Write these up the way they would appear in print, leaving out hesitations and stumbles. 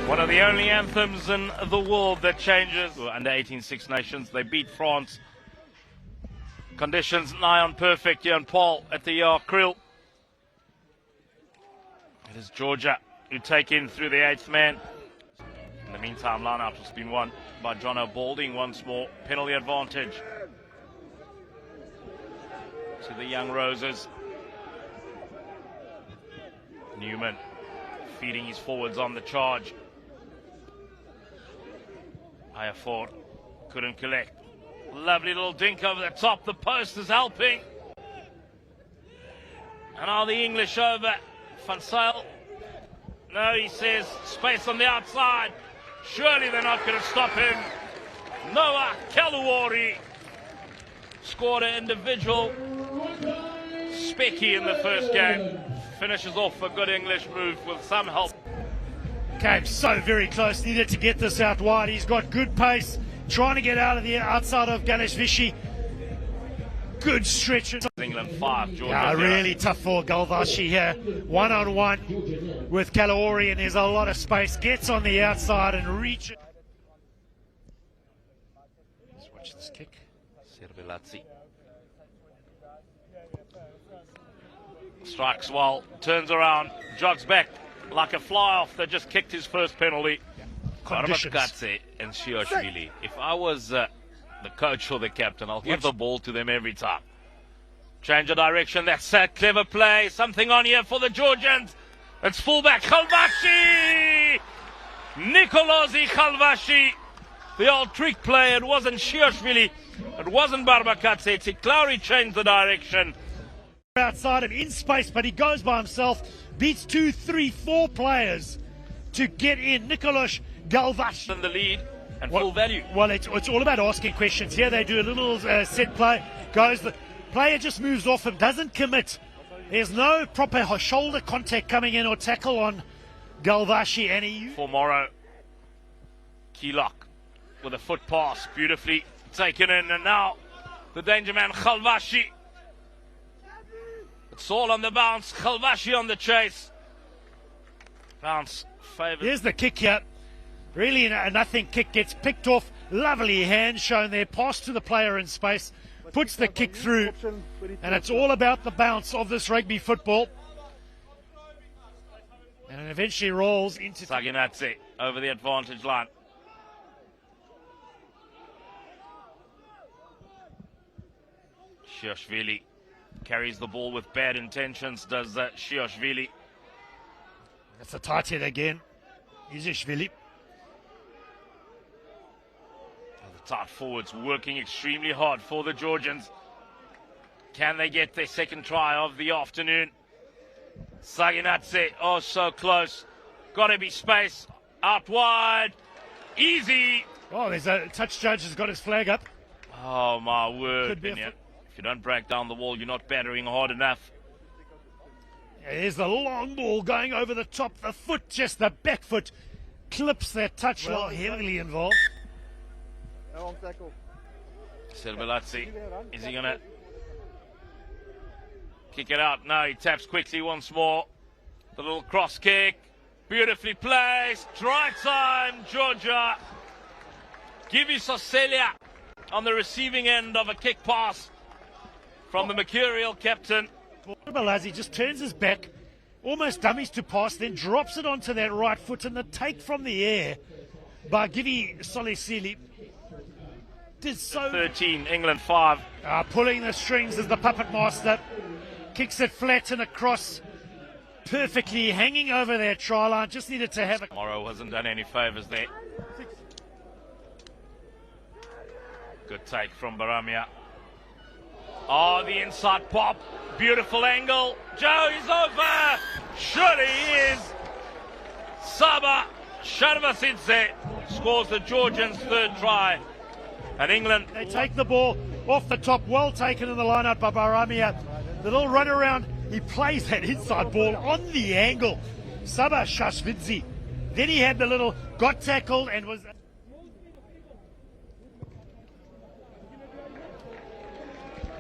One of the only anthems in the world that changes. Under 18 Six Nations, they beat France. Conditions nigh on perfect here in Paul at the Kriel. It is Georgia who take in through the 8th man. In the meantime, line-out has been won by Jono Balding once more. Penalty advantage to the Young Roses. Newman feeding his forwards on the charge. Ayaford couldn't collect. Lovely little dink over the top. The post is helping. And now the English over. Van Zyl. No, he says space on the outside. Surely they're not going to stop him. Noah Kaluori scored an individual specky in the first game. Finishes off a good English move with some help. Came so very close, needed to get this out wide. He's got good pace, trying to get out of the outside of Galashvishi. Good stretch. England 5, Georgia. Yeah, really tough for Galvashi here. One-on-one with Kaluori, and there's a lot of space. Gets on the outside and reaches. Let's watch this kick. Servelazzi strikes well, turns around, jogs back like a fly off that just kicked his first penalty. Barmakatse and Shioshvili. If I was the coach or the captain, I'll give the ball to them every time. Change of direction. That's a clever play. Something on here for the Georgians. It's fullback Khalvashi. Nicolosi Khalvashi. The old trick play. It wasn't Shioshvili. It wasn't Barmakatse. Tiklauri changed the direction. Outside and in space, but he goes by himself. Beats 2, 3, 4 players to get in. Nicolas Galvash in the lead and full value. Well, it's all about asking questions. Here they do a little set play. The player just moves off him, doesn't commit. There's no proper shoulder contact coming in or tackle on Galvashi. And he for Morrow. Keelock with a foot pass, beautifully taken in, and now the danger man Khalvashi. It's all on the bounce. Khalvashi on the chase. Bounce favored. Here's the kick here. Really a nothing kick. Gets picked off. Lovely hand shown there. Pass to the player in space. Puts the kick through. And it's all about the bounce of this rugby football. And it eventually rolls into Saginatse over the advantage line. Shioshvili carries the ball with bad intentions, does Shioshvili. That's a tight head again. Izishvili. The tight forwards working extremely hard for the Georgians. Can they get their second try of the afternoon? Saginatse, oh so close. Got to be space. Out wide. Easy. Oh, there's a touch judge has got his flag up. Oh my word. Could be if you don't break down the wall, you're not battering hard enough. There's the long ball going over the top. The foot, just the back foot, clips that touch. Well, heavily involved. Servelazzi, is he going to kick it out? No, he taps quickly once more. The little cross kick, beautifully placed. Try time, Georgia. Givi Soselia on the receiving end of a kick pass from the mercurial captain. Balazi just turns his back, almost dummies to pass, then drops it onto that right foot, and the take from the air by Givi Solisili did so. 13, England 5. Pulling the strings as the puppet master kicks it flat and across, perfectly hanging over their try line. Just needed to have it. Morrow hasn't done any favours there. Good take from Baramia. Oh, the inside pop. Beautiful angle. Joe, he's over. Surely he is. Saba Sharvasidze scores the Georgians' third try. And England. They take the ball off the top. Well taken in the line-out by Baramia. The little run around. He plays that inside ball on the angle. Saba Shashvidzi. Then he had the little, got tackled and was...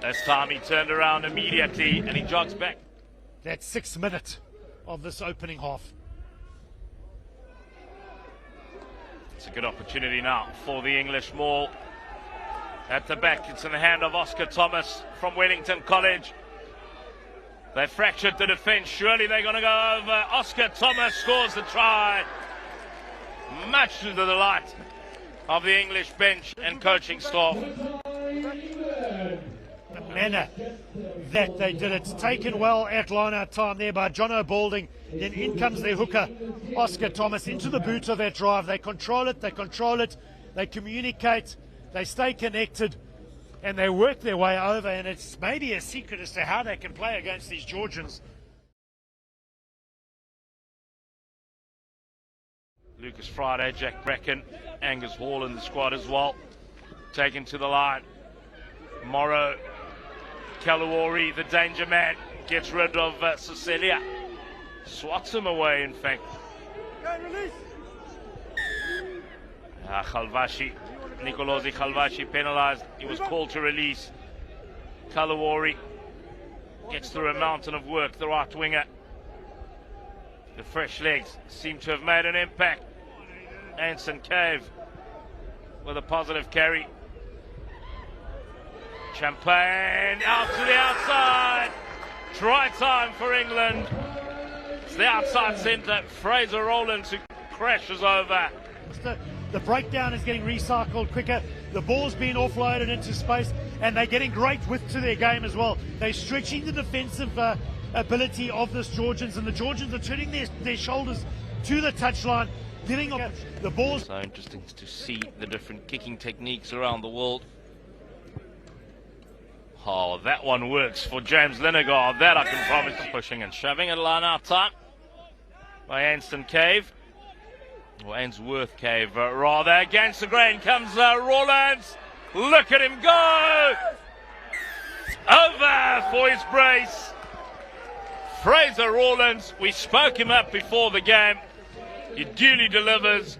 This time he turned around immediately and he jogs back. That 6th minute of this opening half. It's a good opportunity now for the English maul. At the back, it's in the hand of Oscar Thomas from Wellington College. They fractured the defence. Surely they're going to go over. Oscar Thomas scores the try. Much to the delight of the English bench and coaching staff. The manner that they did it. Taken well at line-out time there by Jono Balding. Then in comes their hooker, Oscar Thomas, into the boot of that drive. They control it, they communicate, they stay connected, and they work their way over. And it's maybe a secret as to how they can play against these Georgians. Lucas Friday, Jack Bracken, Angus Hall in the squad as well. Taken to the line. Morrow, Kaluori, the danger man, gets rid of Cecilia. Swats him away, in fact. Khalvashi, Nicolosi Khalvashi penalised. He was called to release. Kaluori gets through a mountain of work, the right winger. The fresh legs seem to have made an impact. Anson Cave with a positive carry. Champagne out to the outside. Try time for England. It's the outside centre. Fraser Rowlands who crashes over. The breakdown is getting recycled quicker. The ball's being offloaded into space, and they're getting great width to their game as well. They're stretching the defensive ability of this Georgians, and the Georgians are turning their shoulders to the touchline, getting off the balls. So interesting to see the different kicking techniques around the world. Oh, that one works for James Linegar. That I can promise. Pushing and shoving at line out time by Anston Cave. Or Ainsworth Cave, rather. Against the grain comes Rowlands. Look at him go! Over for his brace. Fraser Rowlands, we spoke him up before the game. He duly delivers.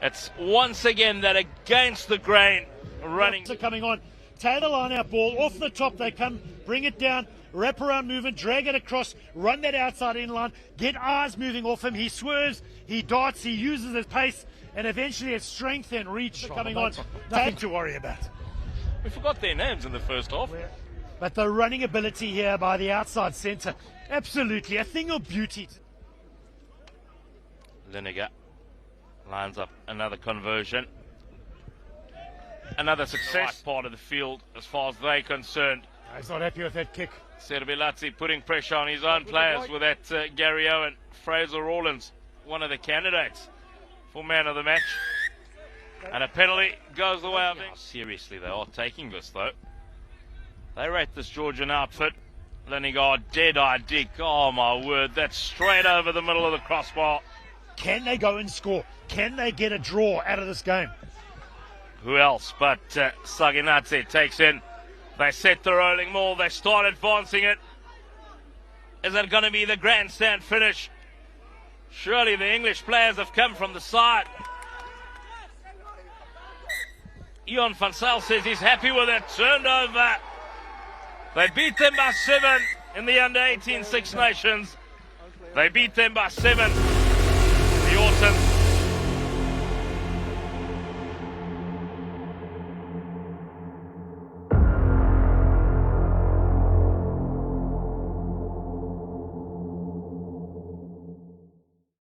It's once again that against the grain running. Coming on. Tail the line out ball, off the top they come, bring it down, wrap around movement, drag it across, run that outside in line, get eyes moving off him, he swerves, he darts, he uses his pace, and eventually it's strength and reach coming on. Nothing to worry about. We forgot their names in the first half. But the running ability here by the outside centre, absolutely a thing of beauty. Linegar lines up another conversion. Another success part of the field as far as they're concerned. He's not happy with that kick. Serbilatsi putting pressure on his own players with that Gary Owen. Fraser Rowlands, one of the candidates for man of the match. And a penalty goes the way of it. Seriously, they are taking this though. They rate this Georgian outfit. Linegar, dead-eye dig. Oh my word, that's straight over the middle of the crossbar. Can they go and score? Can they get a draw out of this game? Who else but Saginatse takes in. They set the rolling maul. They start advancing it. Is it going to be the grandstand finish? Surely the English players have come from the side. Ian van Zyl says he's happy with it. Turned over. They beat them by 7 in the under-18 Six Nations. They beat them by 7 in the autumn.